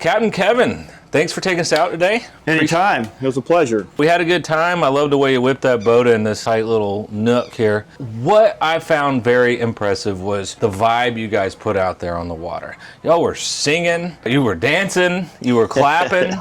Captain Kevin, thanks for taking us out today. Anytime. It was a pleasure. We had a good time. I love the way you whipped that boat in this tight little nook here. What I found very impressive was the vibe you guys put out there on the water. Y'all were singing, you were dancing, you were clapping.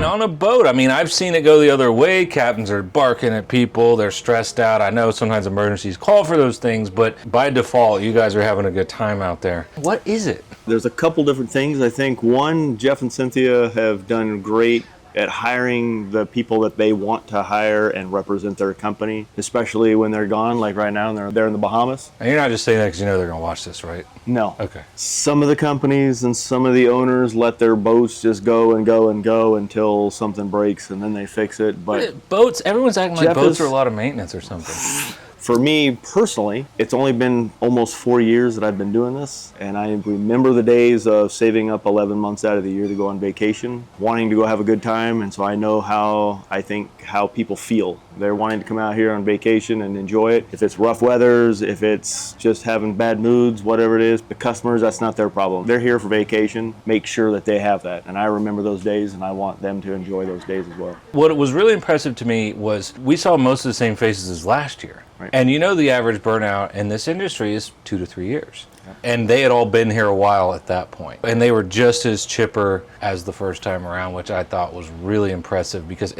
On a boat, I mean, I've seen it go the other way. Captains are barking at people. They're stressed out. I know sometimes emergencies call for those things, but by default, you guys are having a good time out there. What is it? There's a couple different things. I think one, Jeff and Cynthia have done great at hiring the people that they want to hire and represent their company, especially when they're gone, like right now, and they're in the Bahamas. And you're not just saying that because you know they're going to watch this, right? No. Okay. Some of the companies and some of the owners let their boats just go and go and go until something breaks, and then they fix it. But boats, everyone's acting like Jeff boats are a lot of maintenance or something. For me personally, it's only been almost 4 years that I've been doing this, and I remember the days of saving up 11 months out of the year to go on vacation, wanting to go have a good time, and so I know how people feel. They're wanting to come out here on vacation and enjoy it. If it's rough weathers, if it's just having bad moods, whatever it is, the customers, that's not their problem. They're here for vacation. Make sure that they have that, and I remember those days, and I want them to enjoy those days as well. What was really impressive to me was we saw most of the same faces as last year. Right. And you know the average burnout in this industry is 2 to 3 years. Yep. And they had all been here a while at that point. And they were just as chipper as the first time around, which I thought was really impressive because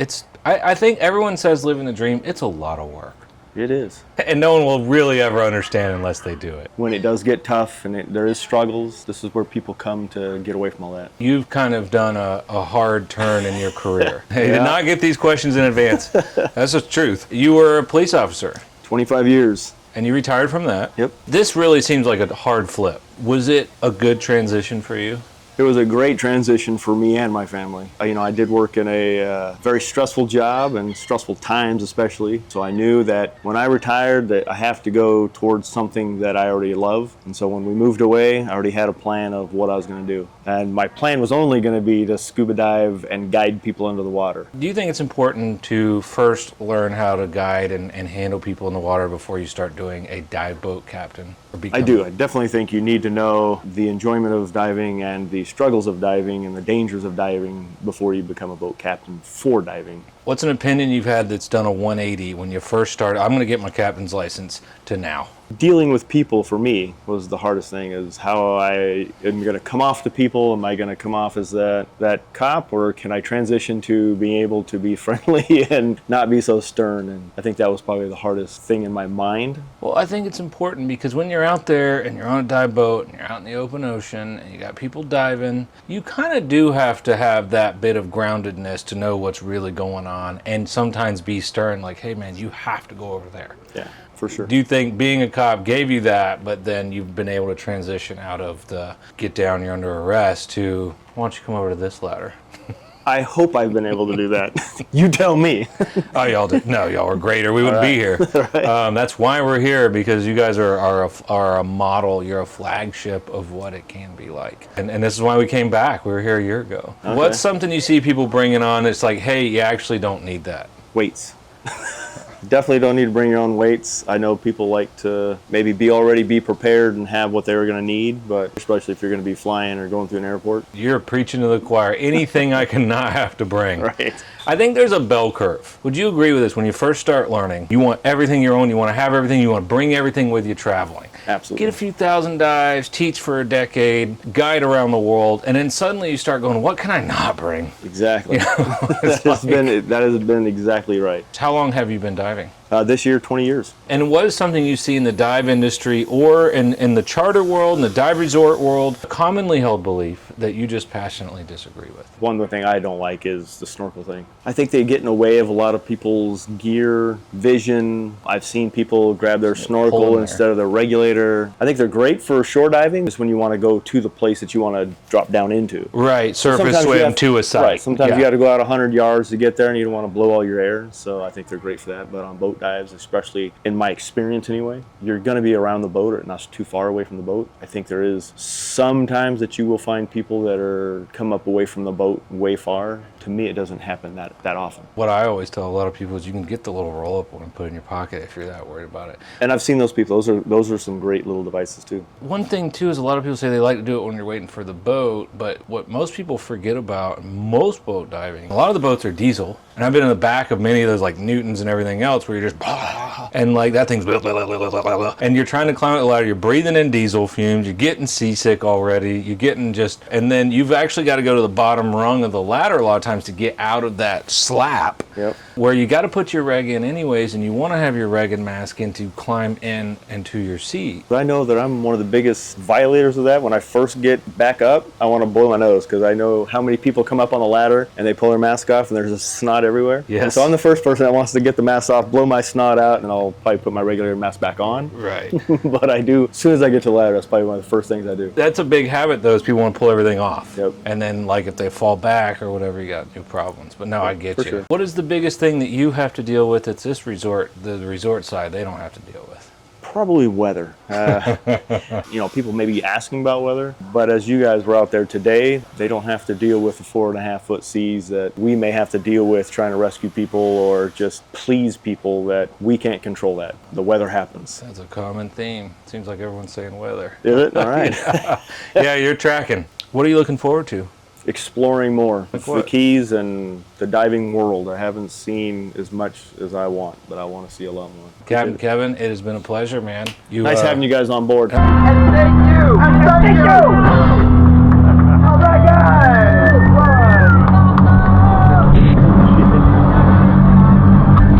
I think everyone says living the dream, it's a lot of work. It is. And no one will really ever understand unless they do it. When it does get tough and there is struggles, this is where people come to get away from all that. You've kind of done a hard turn in your career. You did not get these questions in advance. That's the truth. You were a police officer. 25 years. And you retired from that. Yep. This really seems like a hard flip. Was it a good transition for you? It was a great transition for me and my family. I did work in a very stressful job and stressful times especially. So I knew that when I retired that I have to go towards something that I already love. And so when we moved away, I already had a plan of what I was going to do. And my plan was only going to be to scuba dive and guide people under the water. Do you think it's important to first learn how to guide and handle people in the water before you start doing a dive boat captain? I do. I definitely think you need to know the enjoyment of diving and the struggles of diving and the dangers of diving before you become a boat captain for diving. What's an opinion you've had that's done a 180 when you first started? I'm going to get my captain's license to now. Dealing with people for me was the hardest thing, is how I am going to come off to people. Am I going to come off as that cop, or can I transition to being able to be friendly and not be so stern? And I think that was probably the hardest thing in my mind. Well, I think it's important because when you're out there and you're on a dive boat and you're out in the open ocean and you got people diving, you kind of do have to have that bit of groundedness to know what's really going on and sometimes be stern, like, hey man, you have to go over there. Yeah. For sure. Do you think being a cop gave you that, but then you've been able to transition out of the get down, you're under arrest to, why don't you come over to this ladder? I hope I've been able to do that. You tell me. Oh, y'all did. No, y'all were great, or we wouldn't be here. Right. That's why we're here, because you guys are a model. You're a flagship of what it can be like. And this is why we came back. We were here a year ago. Okay. What's something you see people bringing on? It's like, hey, you actually don't need that. Weights. Definitely don't need to bring your own weights. I know people like to maybe already be prepared and have what they were going to need, but especially if you're going to be flying or going through an airport. You're preaching to the choir. Anything I cannot have to bring. Right. I think there's a bell curve. Would you agree with this? When you first start learning, you want everything your own, you want to have everything, you want to bring everything with you traveling. Absolutely. Get a few thousand dives, teach for a decade, guide around the world, and then suddenly you start going, what can I not bring? Exactly. That has been exactly right. How long have you been diving? This year, 20 years. And what is something you see in the dive industry or in the charter world, in the dive resort world, a commonly held belief that you just passionately disagree with? One thing I don't like is the snorkel thing. I think they get in the way of a lot of people's gear, vision. I've seen people grab their snorkel instead of their regulator. I think they're great for shore diving, just when you want to go to the place that you want to drop down into. Right, surface swim to a site. Right, sometimes you got to go out 100 yards to get there and you don't want to blow all your air. So I think they're great for that. But on boat dives, especially in my experience anyway, you're going to be around the boat or not too far away from the boat. I think there is sometimes that you will find people that are come up away from the boat way far to me, it doesn't happen that often. What I always tell a lot of people is you can get the little roll-up one and put it in your pocket if you're that worried about it. And I've seen those people. Those are some great little devices too. One thing too is a lot of people say they like to do it when you're waiting for the boat, but what most people forget about most boat diving, a lot of the boats are diesel, and I've been in the back of many of those like Newtons and everything else where you're just and like that thing's and you're trying to climb the ladder, you're breathing in diesel fumes, you're getting seasick already, you're getting just, and then you've actually got to go to the bottom rung of the ladder a lot of times to get out of that slap. Yep. Where you got to put your reg in anyways, and you want to have your reg and mask in to climb in into your seat. But I know that I'm one of the biggest violators of that. When I first get back up, I want to blow my nose because I know how many people come up on the ladder and they pull their mask off and there's a snot everywhere. Yes. And so I'm the first person that wants to get the mask off, blow my snot out, and I'll probably put my regular mask back on. Right. But I do, as soon as I get to the ladder, that's probably one of the first things I do. That's a big habit though, is people want to pull everything off. Yep. And then like if they fall back or whatever, you got new problems. But no, I get For you. sure. What is the biggest thing that you have to deal with at this resort, the resort side, they don't have to deal with? Probably weather. People may be asking about weather, but as you guys were out there today, they don't have to deal with the 4.5 foot seas that we may have to deal with trying to rescue people or just please people that we can't control that. The weather happens. That's a common theme. Seems like everyone's saying weather. Is it? All right. Yeah, you're tracking. What are you looking forward to? Exploring more. Like The what? Keys and the diving world. I haven't seen as much as I want, but I want to see a lot more. Captain Kevin, it has been a pleasure, man. Nice having you guys on board. And thank you. And thank you. All right, guys.